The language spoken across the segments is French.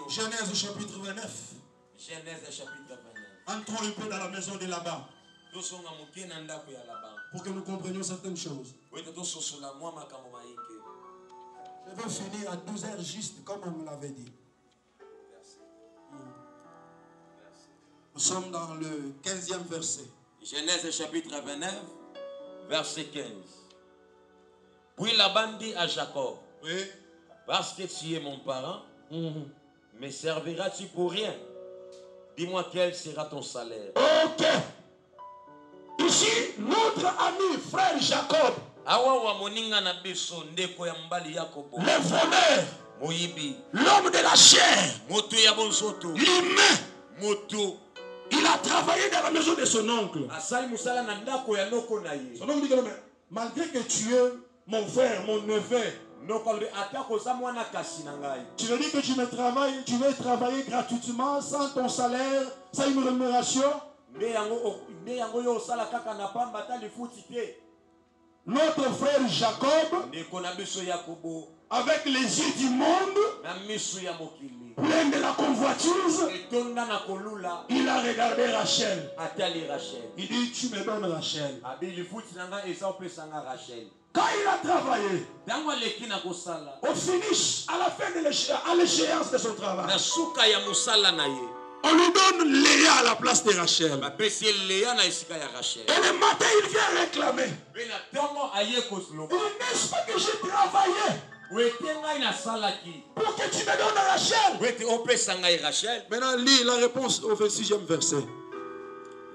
Genèse chapitre 29. Genèse chapitre 29. Entrons un peu dans la maison de Laban. Pour que nous comprenions certaines choses. Je vais finir à 12 heures juste, comme on me l'avait dit. Nous sommes dans le 15e verset. Genèse chapitre 29, verset 15. Puis Laban dit à Jacob, Oui. parce que tu es mon parent, me serviras-tu pour rien? Dis-moi quel sera ton salaire. Ok. Ici, notre ami frère Jacob, le voleur, l'homme de la chair, l'humain, il a travaillé dans la maison de son oncle. Son oncle dit que malgré que tu es mon frère, mon neveu, tu veux dire que tu veux travailler gratuitement sans ton salaire, sans une rémunération? Notre frère Jacob, avec les yeux du monde, plein de la convoitise, il a regardé Rachel. Il dit, tu me donnes Rachel. Quand il a travaillé, au finish, à la fin de l'échéance de son travail, on lui donne Léa à la place de Rachel. Et le matin, il vient réclamer. Il dit, n'est-ce pas que j'ai travaillé pour que tu me donnes Rachel? Maintenant, lis la réponse au 26e verset.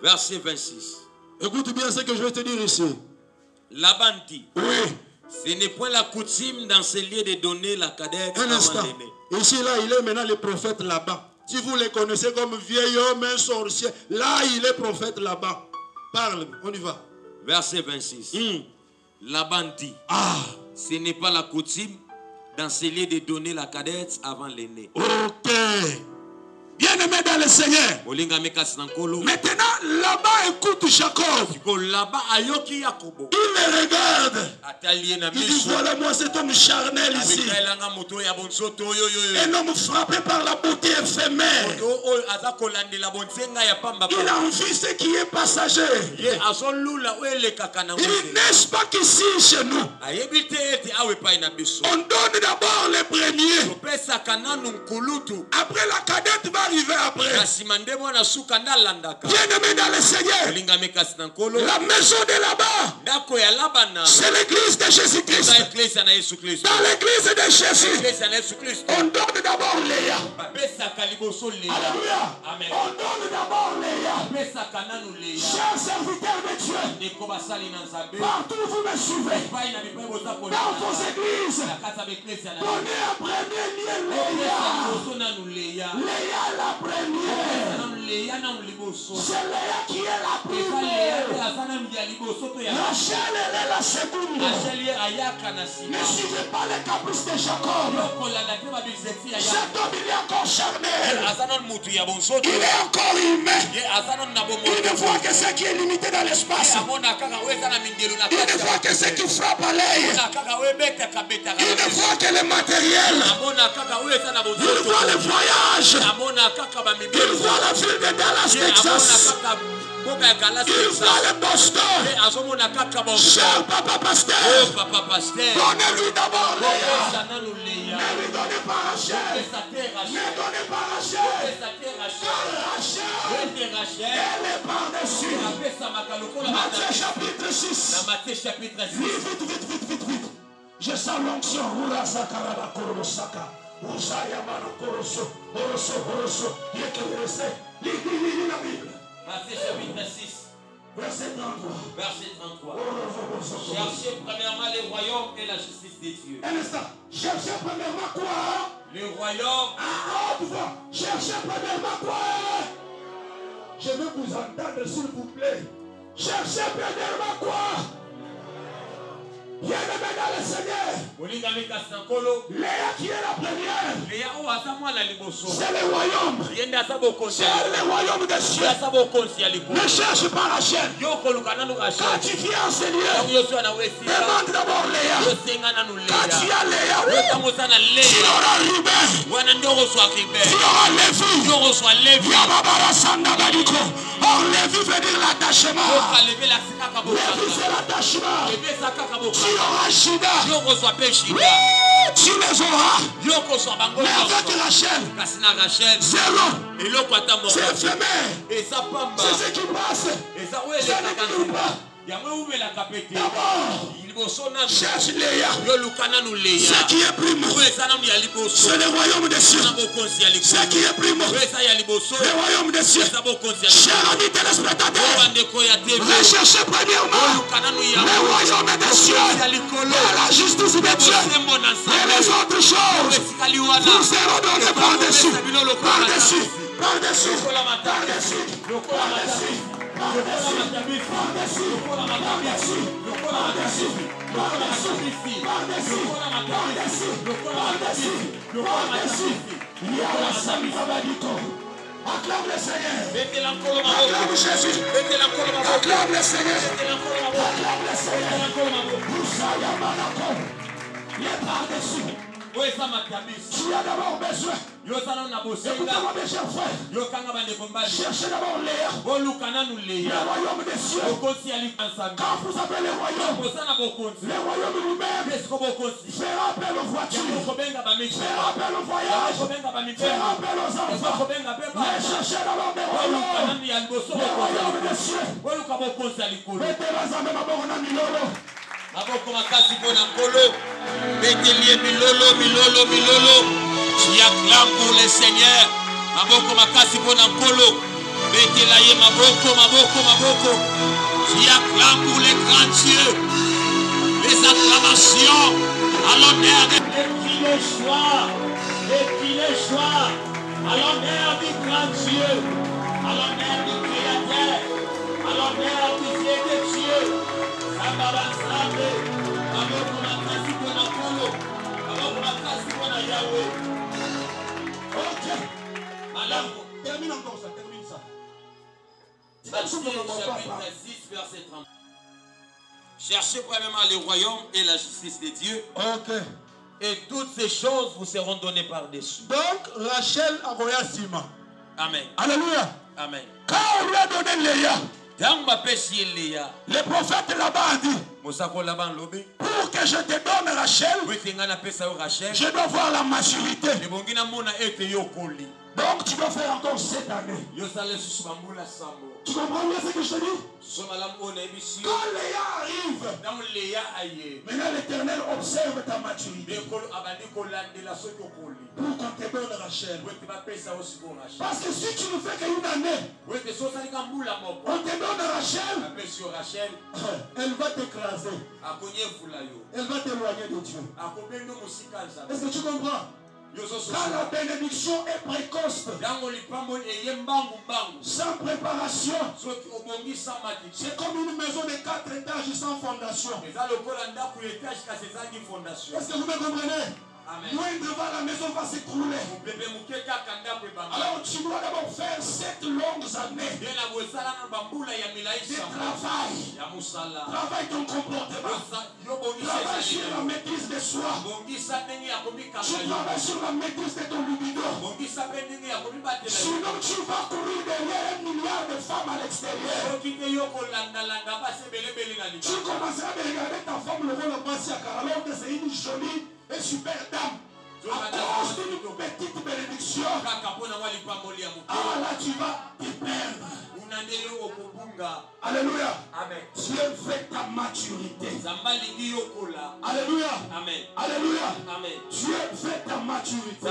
Verset 26. Écoute bien ce que je vais te dire ici. Laban dit, oui. Ce n'est point la coutume dans ces lieux de donner la cadette un instant. Ici, là, il est maintenant le prophète Laban. Si vous les connaissez comme vieil homme, un sorcier, là, il est prophète Laban. Parle, on y va. Verset 26. Laban dit, ce n'est pas la coutume dans ces lieux de donner la cadette avant l'aîné. Ok. Bien-aimé dans le Seigneur. Maintenant, là-bas écoute Jacob. Il me regarde. Il dit, voilà moi cet homme charnel ici. Un homme frappé par la beauté éphémère. Il a envie ce qui est passager. Il dit, n'est-ce pas qu'ici chez nous, on donne d'abord les premiers. Après la cadette va arriver après. Bien-aimé dans le Seigneur, la maison de là-bas, c'est l'église de Jésus-Christ. Dans l'église de Jésus, on donne d'abord Léa. Alléluia. On donne d'abord Léa. Chers serviteurs de Dieu, partout où vous me suivez, dans vos églises, donnez un premier lieu Léa. Léa la première. C'est Léa qui est la première. Rachel elle est la seconde. Ne suivez pas les caprices de Jacob. Cet homme il est encore charnel. Il est encore humain. Il ne voit que ce qui est limité dans l'espace. Il ne voit que ce qui frappe à l'œil. Il ne voit que le matériel. Il voit le voyage. Il voit la ville de Dallas, Texas. Il voit le Boston. Cher papa pasteur, donnez-lui d'abord Léa. Ne lui donnez pas Rachel. Ne donnez pas Rachel. Rachel, elle est par-dessus. Matthieu chapitre 6. Vite. Je sens l'onction. Matthieu chapitre 6. Verset 33. Cherchez premièrement le royaume et la justice de Dieu. Un instant. Cherchez premièrement quoi? Le royaume. Cherchez premièrement quoi? Je veux vous entendre s'il vous plaît. Cherchez premièrement quoi? Bien-aimé dans le Seigneur. Léa qui est la première. C'est le royaume. C'est le royaume des cieux. Ne cherche pas Rachel. Quand tu viens en Seigneur, demande d'abord Léa. Quand tu as Léa, tu auras Ruben. Tu auras Lévi. Or, Lévi veut dire l'attachement. Lévi, c'est l'attachement. Tu auras Juda. Tu les auras. Mais avec Rachel, zéro. C'est éphémère. C'est ce qui passe. C'est ne dure pas. D'abord, cherche Léa. Ce qui est primo, c'est le royaume des cieux. Ce qui est primo, le royaume des cieux. Chers amis téléspectateurs, recherchez premièrement le royaume des cieux et la justice de Dieu. Et les autres choses vous seront données par-dessus. Par-dessus. Par-dessus. Par-dessus. Par-dessus. Acclame le Seigneur. Acclame Jésus. Acclame le Seigneur. Acclame le Seigneur. Les par-dessus. Tu as d'abord besoin. Écoutez-moi mes chers frères. Cherchez d'abord Léa. Le royaume des cieux. Quand vous appelez le royaume lui-même fera appel aux voitures, fera appel au voyage, fera appel aux enfants. Mais cherchez d'abord le royaume des cieux. Mettez-les en même abord na milolo. Maboko makasi pona nkolo. Mettez-les milolo. Tu acclames pour le Seigneur. Maboko makasi pona nkolo. Mettez-les maboko. Tu acclames pour les grands dieux. Les acclamations à l'honneur de les choix à l'honneur du grand Dieu, à l'honneur du Créateur, à l'honneur du Dieu de Dieu. Ok. Termine encore ça, termine ça. Chapitre 6, verset 30. Cherchez premièrement le royaume et la justice de Dieu. Ok. Et toutes ces choses vous seront données par-dessus. Donc, Rachel a royal Sima. Amen. Alléluia. Amen. Quand on lui a donné Léa, le prophète là-bas a dit, pour que je te donne Rachel, je dois voir la maturité. Donc tu dois faire encore cette année. Tu comprends bien ce que je te dis? Quand Léa arrive, maintenant l'Éternel observe ta maturité. Pour qu'on te donne Rachel. Parce que si tu ne fais qu'une année, on te donne Rachel, elle va t'écraser. Elle va t'éloigner de Dieu. Est-ce que tu comprends? Quand la bénédiction est précoce, sans préparation, c'est comme une maison de 4 étages sans fondation. Est-ce que vous me comprenez? Loin devant la maison va s'écrouler. Alors tu dois d'abord faire 7 longues années de travail. Travaille ton comportement. Travaille sur la maîtrise de soi. Tu travailles sur la maîtrise de ton libido. Sinon tu vas courir derrière 1 milliard de femmes à l'extérieur. Tu commenceras à regarder ta femme le rôle alors que c'est une jolie et super dame. À cause d'une petite bénédiction. Ah là tu vas te perdre. Alléluia. Amen. Dieu fait ta maturité. Alléluia. Alléluia. Amen. Alléluia. Amen. Dieu fait ta maturité.